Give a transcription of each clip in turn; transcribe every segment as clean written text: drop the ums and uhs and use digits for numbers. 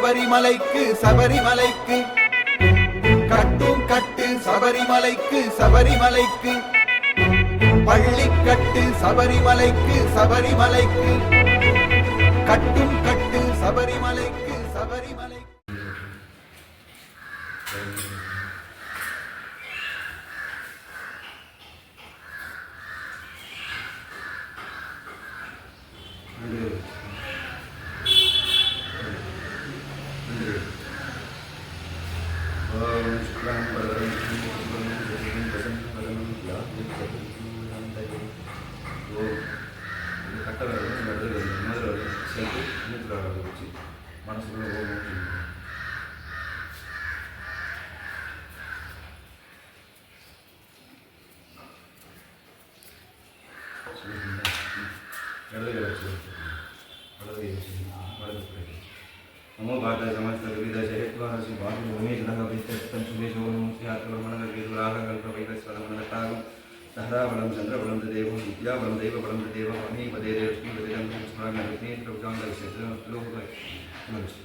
சபரிமலைக்கு சபரிமலைக்கு கட்டும் கட்டு சபரிமலைக்கு சபரிமலைக்கு பள்ளி கட்டு சபரிமலைக்கு சபரிமலைக்கு கட்டும் கட்டு சபரிமலைக்கு சபரிமலைக்கு. नमो भारत समस्त विविध जयत्वा शिवाय उमेश नः विस्तृतं सुमेशो नमस्यात्मनः केतुरागकल्पवैकस्वरमनतागं सहराबलं चन्द्रबलं देवं विद्याबलं दैवबलं देवं अमी पदे लक्ष्मीपदें स्मरणं विष्णुप्रभुजान्तविषयं लोकः नमस्ते.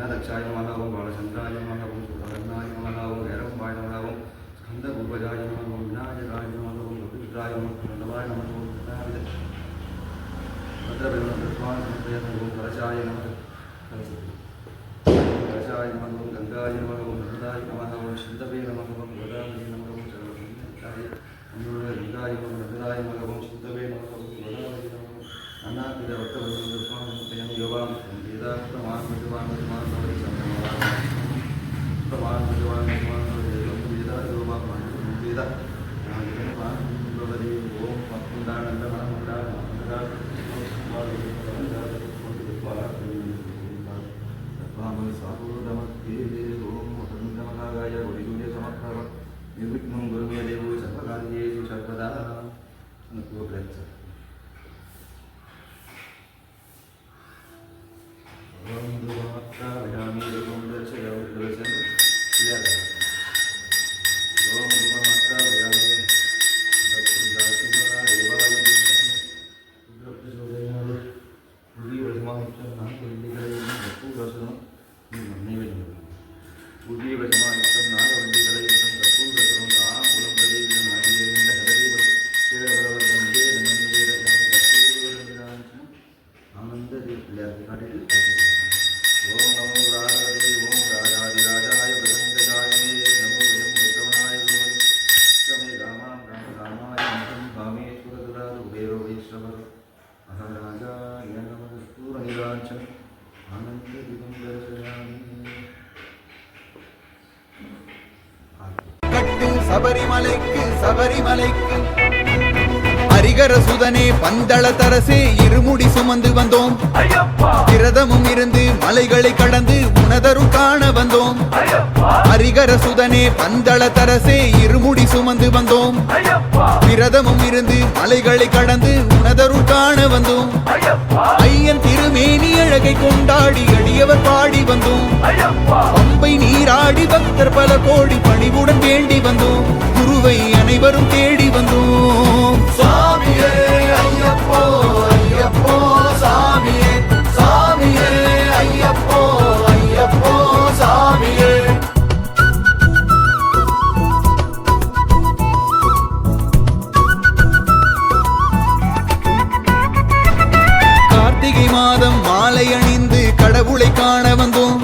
दक्षाय नमः ओम बालचंद्राय नमः ओम सुधारणाय नमः ओम भैरवाय नमः ओम स्कंदभूपजाय नमः ओम विनायकाय नमः ओम कपिलाय नमः नमः नमः ओम भद्रवेणुस्वामी समर्पयामि ओम कलशाय नमः कलशाय नमः ओम गंगाय नमः ओम नर्मदाय नमः ओम सिंधवे नमः ओम गोदावरी नमः ओम सर्वगंगाय गंगाय नमः नर्मदाय नमः ओम सिंधवे नमः ओम गोदावरी नमः अन्नापिद भक्तवृंद स्वामी समर्पयामि योगां वेदान्तमान विद्वान विद्वान नवरी संप्रदाय प्रमाण विद्वान विद्वान वेदा योगा मान वेदा मान नवरी ओम मुंडानंद मुंडा मुंडा स्वामी साधुरमते ओम वसंतमगाय गुरुजूय समर्थव निर्विघ्नं गुरुमे देवो सर्वकार्येषु सर्वदा अनुग्रहः. சபரிமலைக்கு சபரிமலைக்கு ஹரிகர சுதனே பந்தள தரசே இருமுடி சுமந்து வந்தோம் விரதமும் இருந்து மலைகளை கடந்து உனதரும் காண வந்தோம். ஹரிகர சுதனே பந்தள தரசே இருமுடி சுமந்து வந்தோம் விரதமும் இருந்து மலைகளை கடந்து உனதரும் காண வந்தோம். ஐயன் திருமேனி அழகை கொண்டாடி அடியவர் பாடி வந்தோம். பம்பை நீராடி பக்தர் பல கோடி பணிவுடன் வேண்டி வந்தோம். குருவை அனைவரும் தேடி வந்தோம். சாமியே ஐயப்போ ஐயப்போ சாமியே சாமியே ஐயப்போ ஐயப்போ சாமியே. கார்த்திகை மாதம் மாலை அணிந்து கடவுளை காண வந்தோம்.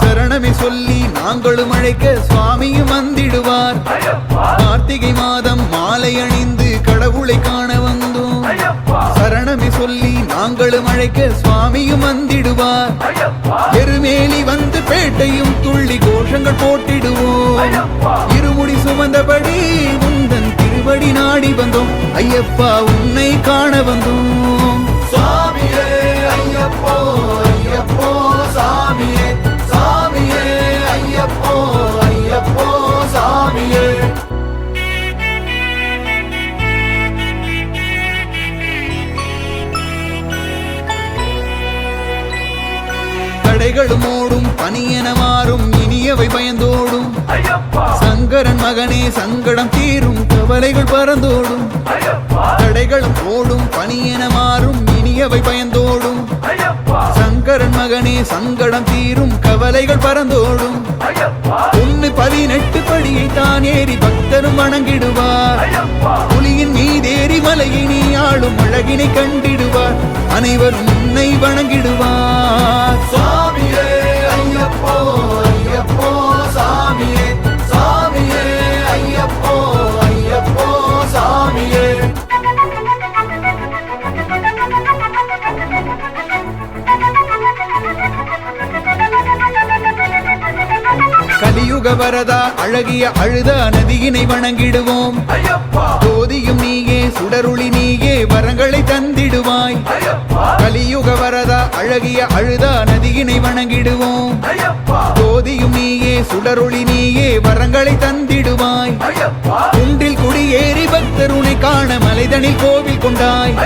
சரணமே சொல்லி நாங்களும் அழைக்க சுவாமியும் வந்திடுவார். கார்த்திகை மாதம் மாலை அணிந்து கடவுளை காண வந்தோம். சரணமே சொல்லி நாங்களும் அழைக்க சுவாமியும் வந்திடுவார். எருமேலி வந்து பேட்டையும் துள்ளி கோஷங்கள் போட்டிடுவோம். இருமுடி சுமந்தபடி உந்தன் திருவடி நாடி வந்தோம். ஐயப்பா உன்னை காண வந்தோம். சாமியே ஐயப்போ ஐயப்போ சாமியே சாமியே ஐயப்போ ஐயப்போ சாமியே. தடைகளும் ஓடும் பனியென மாறும் இனியவை பயந்தோடும். சங்கரன் மகனே சங்கடம் தீரும் கவலைகள் பறந்தோடும். தடைகளும் ஓடும் பனியென மாறும் இனியவை பயந்தோடும். சங்கரன் மகனே சங்கடம் தீரும் கவலைகள் பறந்தோடும். 118 படியை தான் ஏறி பக்தரும் வணங்கிடுவார். புலியின் மீதேறி மலையை நீ ஆளும் அழகினை கண்டிடுவார். அனைவரும் உன்னை வணங்கிடுவார். சாமியே ஐயப்போ ஐயப்போ சாமியே சாமியே ஐயப்போ ஐயப்போ சாமியே. கலியுக வரதா அழகிய அழுதா நதியினை வணங்கிடுவோம். ஜோதியும் நீயே சுடருளி நீயே வரங்களை தந்திடுவாய். கலியுக வரதா அழகிய அழுதா நதியினை வணங்கிடுவோம். ஜோதியும் நீயே சுடருளி நீயே வரங்களை தந்திடுவாய். குன்றில் குடியேறி பக்தர் உனை காண மலைதனில் கோவில் கொண்டாய்.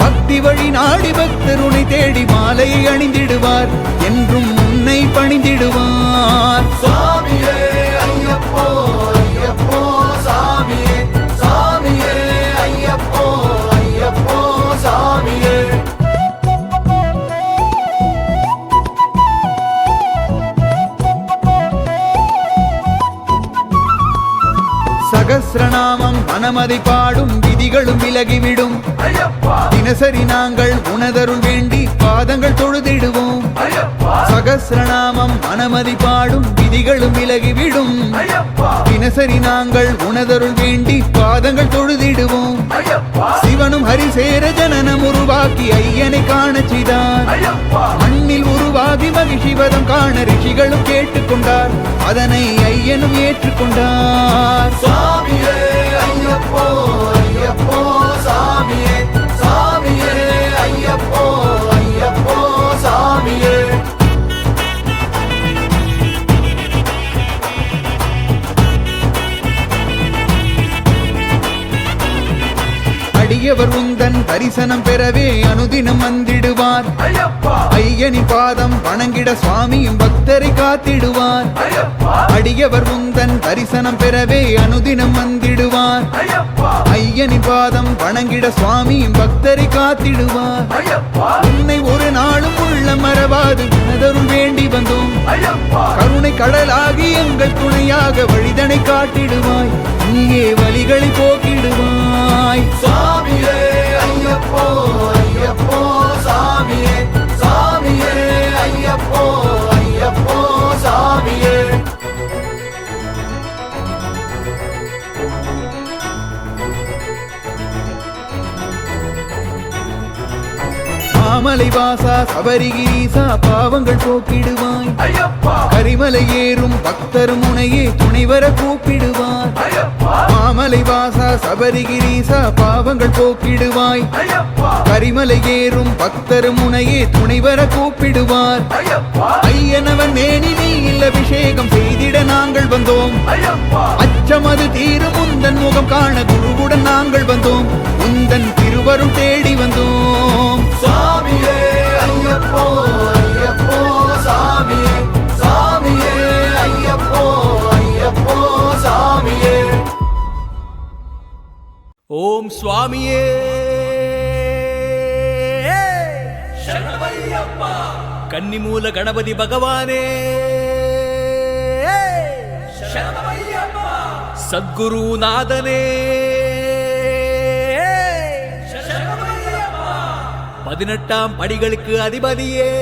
பக்தி வழி நாடி பக்தர் உனை தேடி மாலையை அணிந்திடுவார். என்றும் உன்னை பணிந்திடுவார். சாமியே ஐயப்போ ஐயப்போ சாமியே சாமியே ஐயப்போ ஐயப்போ சாமியே. சகஸ்ரநாமம் மனமதை பாடும் விதிகளும் விலகிவிடும். தினசரி நாங்கள் உனதருள் வேண்டி பாதங்கள் தொழுதிடுவோம். சகஸ்ரநாமம் மனமதி பாடும் விதிகளும் விலகிவிடும். தினசரி நாங்கள் உனதருள் வேண்டி பாதங்கள் தொழுதிடுவோம். சிவனும் ஹரிசேர ஜனனம் உருவாக்கி ஐயனை காண செய்தார். மண்ணில் உருவாகி மகிழ்ச்சிவதம் காண ரிஷிகளும் கேட்டுக்கொண்டார். அதனை ஐயனும் ஏற்றுக்கொண்டார். சாமியே ஐயப்போ ஐயப்போ சாமியே சாமியே ஐயப்போ ஐயப்போ சாமியே. அடியவர் உந்தன் தரிசனம் பெறவே அனுதினம் வந்திடுவார். ஐயனின் பாதம் வணங்கிட சுவாமியும் பக்தரை காத்திடுவார். அடியவர் உந்தன் தரிசனம் பெறவே அனுதினம் வந்திடுவார். ஐயனின் பாதம் வணங்கிட சுவாமியும் பக்தரை காத்திடுவார். உன்னை ஒரு நாளும் உள்ள மறவாது உனதருள் வேண்டி வந்தோம். கருணை கடலாகி எங்கள் துணையாக வழிதனை காட்டிடுவாய். நீயே வழிகளை போக்கிடுவாய். சாமியே ஐயப்போ ஐயப்போ சாமியே சாமியே ஐயப்போ ஐயப்போ சாமியே. மாமலை வாசா சபரிகிரீசா பாவங்கள் போக்கிடுவாய். கரிமலை ஏறும் பக்தரும் உனையே துணைவர கூப்பிடுவார். மாமலை வாசா சபரிகிரீசா பாவங்கள் போக்கிடுவாய். கரிமலை ஏறும் பக்தரும் உனையே துணைவர கூப்பிடுவார். ஐயனவன் மேனி நீயில் அபிஷேகம் செய்திட நாங்கள் வந்தோம். அச்சமது தீரும் உந்தன் முகம் காண குருவுடன் நாங்கள் வந்தோம். உந்தன் திருவருள் தேடி வந்தோம். சாமியே ஐயப்போ ஐயப்போ சாமியே சாமியே ஐயப்போ ஐயப்போ சாமியே. ஓம் சுவாமியே கன்னிமூல கணபதி பகவானே சத்குருநாதனே 18ஆம் படிகளுக்கு அதிபதியே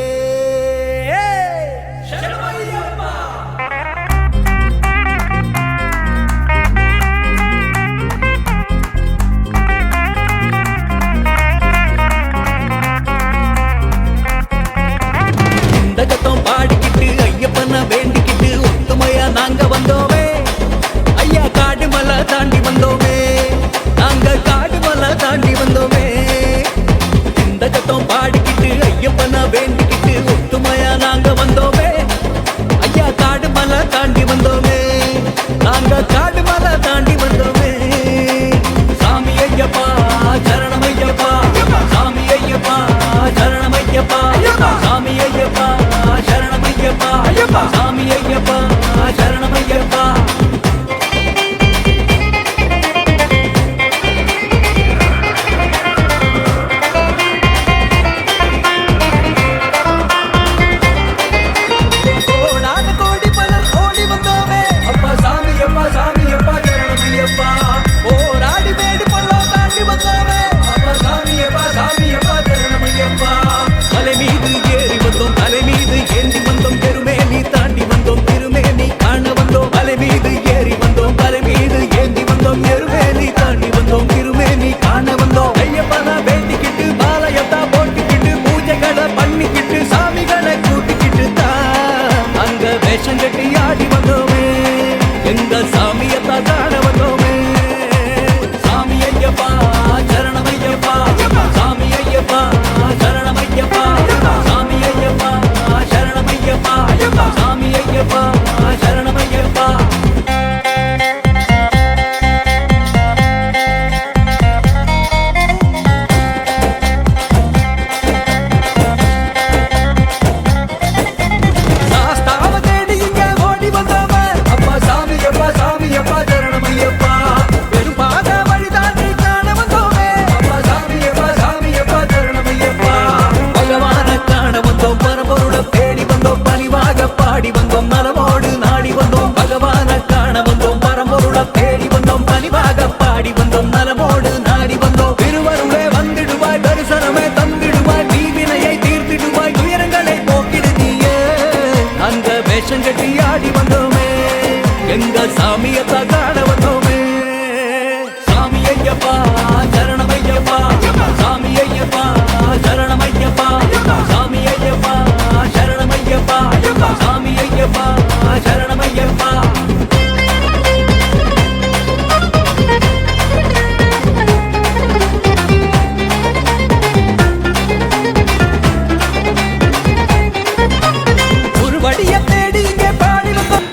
சாமியத்த காண வந்தோமே. சாமி ஐயப்பா சரணமையப்பா, சாமி ஐயப்பா சரணமையப்பா, சாமி ஐயப்பா சரணமையப்பா, சாமி ஐயப்பா சரணமையப்பா. வடிய தேடி இங்கே பாடினோம்.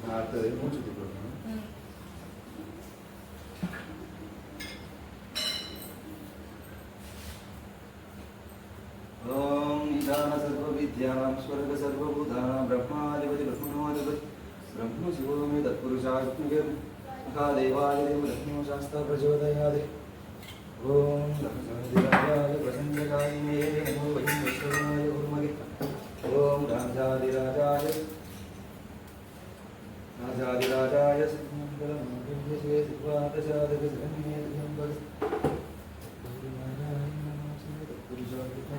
நான் அடுத்தது மூச்சு கொடுக்கணும். ஓம் நிதான சர்வ வித்யானாம் ஸ்வர்க சர்வபூதானாம் பிரம்மாதிபதி பிரம்மணோதிபதி ब्रह्म शिवो मे तत्पुरुषात्मके महादेवादिदेव लक्ष्मो शास्ता प्रचोदयादि ओम लक्ष्मीराजाय प्रसन्नकायिने नमो वयं विष्णुवाय गुरुमगे ओम राजाधिराजाय सन्मङ्गलं मंगलमङ्गलशिवे सर्वार्थसाधके शरण्ये त्र्यम्बके गुरुनारायण नमः तत्पुरुषात्मके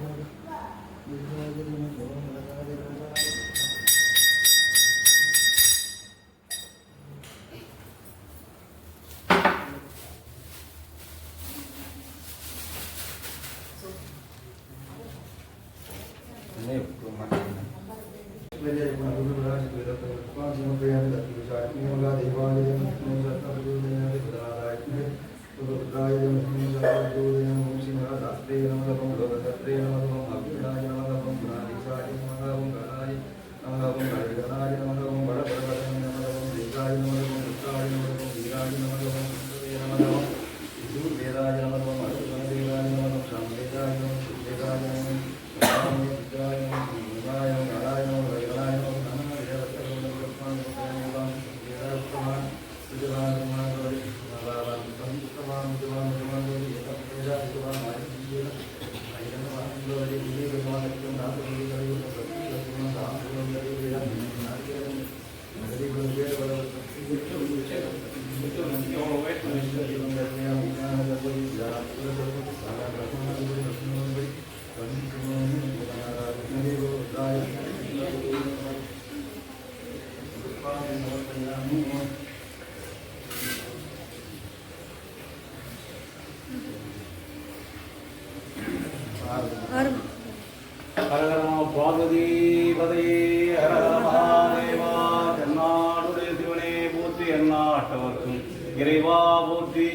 இறைவா போற்றி,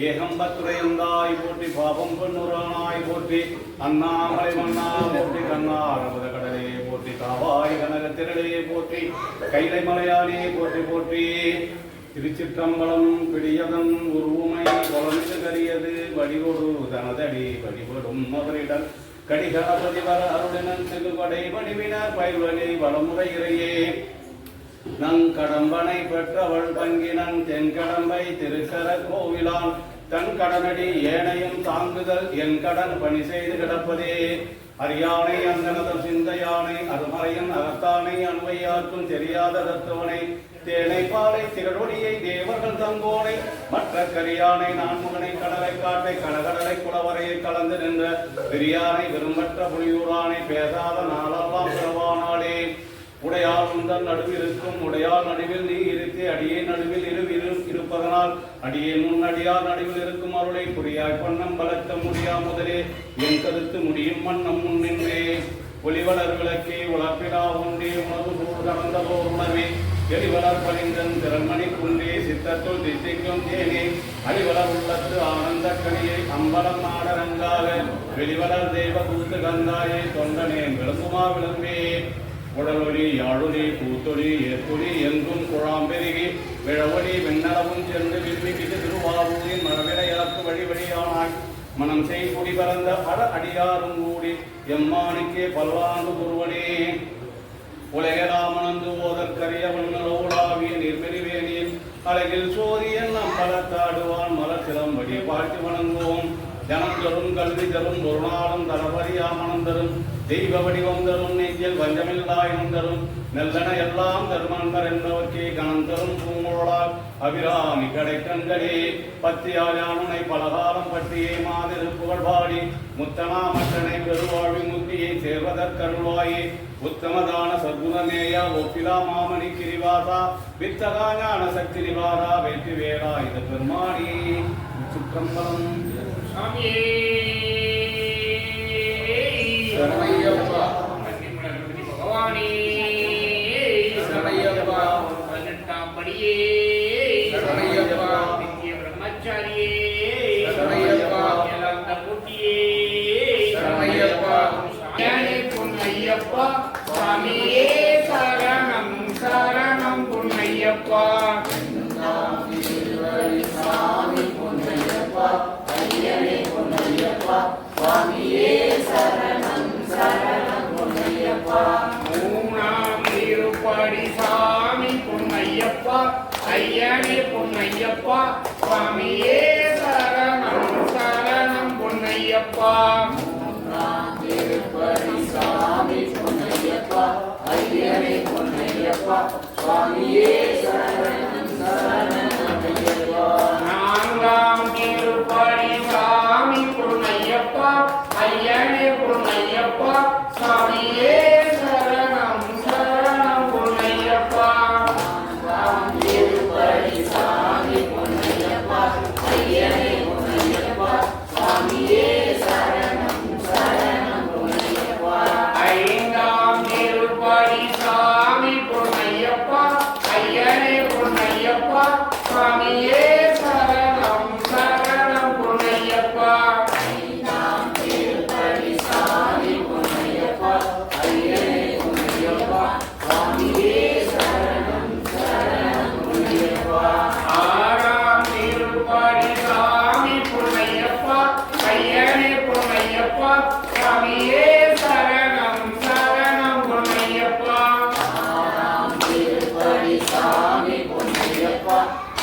ஏகம்பத்துரையந்தாய் போற்றி, பாபம் பொன்னுரானாய் போற்றி, அண்ணாமலை மன்னா போற்றி, கண்ணாரமுத கடலே போற்றி, காவாய் கனகத்திரளே போற்றி, கைலை மலையானே போற்றி போற்றி. திருச்சிற்றம்பலம் பிடியதன் உருவுமை கொலமிது கரியது வடிகொடு தனதடி வழிபடும் அவரிடம் கடிகணபதி வர அருளினன் சிறுபடை வடிவினர் பயிர்வனை வளமுறை இறையே நங்கடம்பனை பெற்றவள் பங்கினன் தென்கடம்பை திருக்கர கோவிலான் தன் கடனடி ஏனையும் தாங்குதல் என் கடன் பணி செய்து கிடப்பதே. அறியானை அந்தனதம் சிந்தையானை அருமறையன் அகத்தானை அணுவையாக்கும் தெரியாத தத்துவனை தேனை பாலை திரடொடியை தேவர்கள் தங்கோனை மற்ற கரியானை நான்முகனை கடலை காட்டை கடகடலை குளவரையை கலந்து நின்ற பெரியானை விரும்பற்ற புலியூரானை பேசாத நாளெல்லாம் பிறவானாளே. உடையால் உந்தன் நடுவிருக்கும் உடையால் நடுவில் நீ இருத்தி அடியே நடுவில் இருப்பதனால் அடியே முன்னடியார் நடுவில் இருக்கும் அருளை புரியாய் பண்ணம் பலத்த முடியா முதலே என் கருத்து முடியும் மன்னம் முன்னின்றே. ஒளிவளர் விளக்கே உழப்பிலா ஒன்றே உணவு சூடு கடந்ததோர் உணவே எளிவளர் பணிந்தன் திறன்மணி குன்றே சித்தத்துள் திசைக்கும் தேனே அழிவளர் உள்ளத்து ஆனந்த கனியை அம்பலம் நாடரங்காக வெளிவளர் தெய்வ கூத்து கந்தாயே தொண்டனேன் விளங்குமா விளம்பே. உடலொலி யாழொலி கூத்தொலி ஏற்கொலி எங்கும் குழாம் பெருகி விழவொலி வெண்ணளவும் சென்று விரும்பிக்கிட்டு திருவாரூரின் மரவிடையாக்கு வழிவழியானாய் மனம் செய் குடி பறந்த பல அடியாரும் கூடி எம்மானுக்கே பல்வாண்டு குருவனே. உலகராமனந்து ஓதற்கரியவன்களோடாவிய நீர்மெறிவேனியில் அழகில் சோதியன் நம் பலத்தாடுவான் மலர் சிலம்படி பாட்டி வணங்குவோம். ஜனம் தரும் கல்வி தரும் ஒரு நாளும் தரவரியாமனம் தரும் தெய்வ வடிவம் தரும் நெஞ்சில் வஞ்சமில்லாயினம் தரும் நெல்லன எல்லாம் தருமன்பர் என்பவர்க்கே கணம் தரும் பூங்குழலால் அபிராமி கடைக்கண்களே. பத்தியாயானுனை பலகாலம் பற்றியே மாதிரி புகழ்பாடி முத்தனா மற்றனை பெருவாழ்வி முத்தியை சேர்வதற்கருள்வாயே. உத்தமதான சத்குணமேயா ஒப்பிலா மாமணி கிரிவாசா வித்தகா ஞான சக்தி நிவாரா வெற்றி வேளா இது பெருமானி. சுற்றம்பலம் சரணையப்பா பகவானே சரணையப்பா 18ஆம் படியே சரணையப்பா நித்திய பிரம்மச்சாரியே சரணையப்பா எல்லாந்த குட்டியே சரணையப்பா ஞானே பொன்னையப்பா சுவாமியே சரணம் சரணம் பொன்னையப்பா பொன்னையப்பா மூணாம் திருப்படி சாமி பொன்னையப்பா ஐயனே பொன்னையப்பா சுவாமியே சரணம் சரணம் பொன்னையப்பா நான்காம் திருப்படி சாமி பொன்னையப்பா ஐயனே பொன்னையப்பா சுவாமியே சரணம் சரணம் பொன்னையப்பா ஐந்தாம் திருப்படி சாமி பொன்னையப்பா ஐயனே பொன்னையப்பா சுவாமியே சரணம் சரணம் பொன்னையப்பா ஆறாம் திருப்படி சாமி பொன்னையப்பா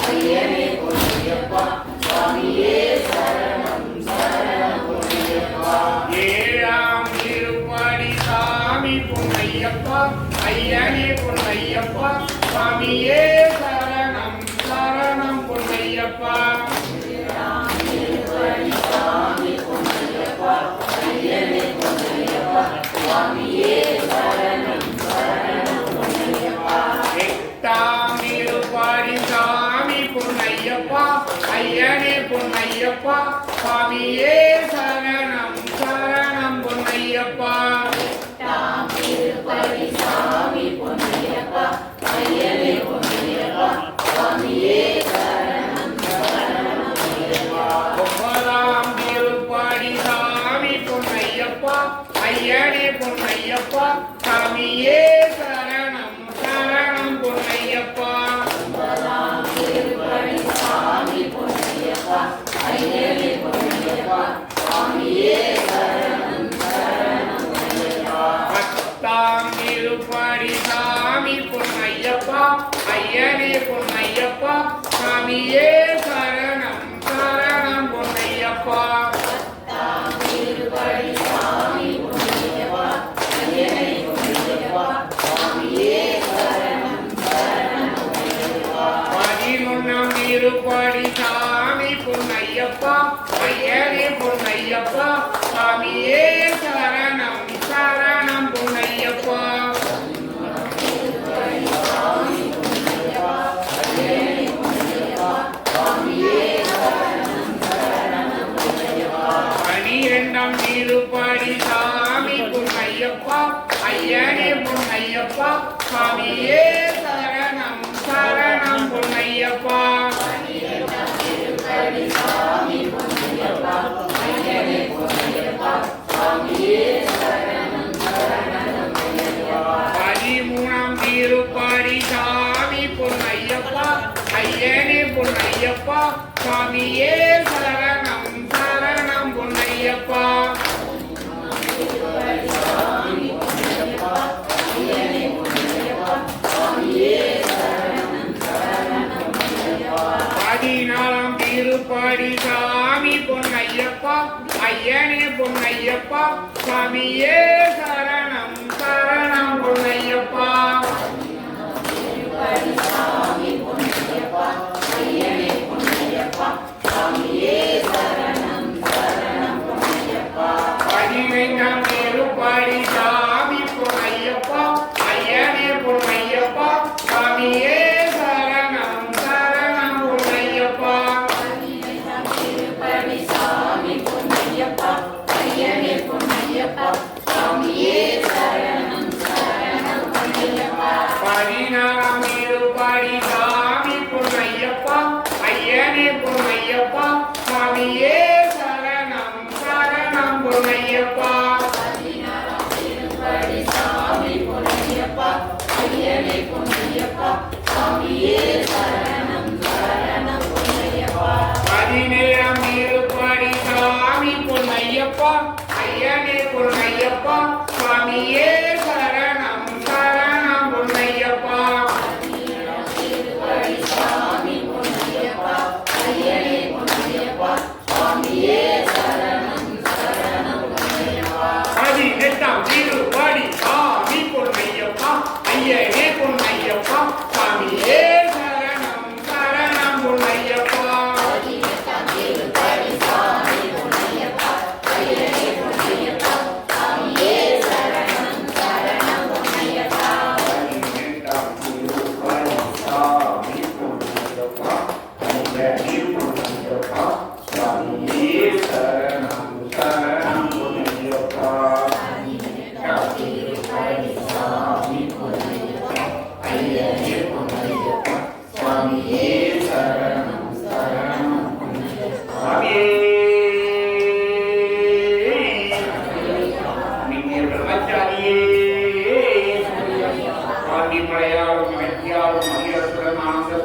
ஐயனே பொன்னையப்பா சுவாமியே சரணம் சரணம் பொன்னையப்பா ஏழாம் திருப்படி சாமி பொன்னையப்பா ஐயனே பொன்னையப்பா சுவாமியே சரணம் சரணம் பொன்னையப்பா எட்டாம் திருப்படி சாமி பொன்னையப்பா ஐயனே பொன்னையப்பா சுவாமியே சரணம் சரணம் பொன்னையப்பா ஒன்பதாம் திருப்படி சாமி பொன்னையப்பா ஐயனே பொன்னையப்பா சுவாமியே சரணம் சரணம் பொன்னையப்பா பத்தாம் திருப்படி சாமி பொன்னையப்பா ஐயனே பொன்னையப்பா சுவாமியே சரணம் சரணம் பொன்னையப்பா பதினொன்னாம் திருப்படி சாமி பொன்னையப்பா ஐயனே பொன்னையப்பா சுவாமியே சரணம் சரணம் பொன்னையப்பா பனிரெண்டாம் திருப்படி சாமி பொன்னையப்பா ஐயனே பொன்னையப்பா சுவாமியே சரணம் சரணம் பொன்னையப்பா பதிமூணாம் திருப்படி சாமி பொன்னையப்பா ஐயனே பொன்னையப்பா சுவாமியே சரணம் சரணம் பொன்னையப்பா பதினாலாம் திருப்படி சாமி பொன்னையப்பா ஐயனே பொன்னையப்பா சுவாமியே சரணம் சரணம் பொன்னையப்பா பதினைந்தாம் திருப்படி சாமி பொன்னையப்பா ஐயனே பொன்னையப்பா சுவாமியே சரணம் சரணம் பொன்னையப்பா சுவாமியே சரணம் சரணம் சுவாமியே நித்திய பிரம்மச்சாரியே சுவாமி மலையாளும் அகத்தியாளும் மகிழசுரன் ஆனந்த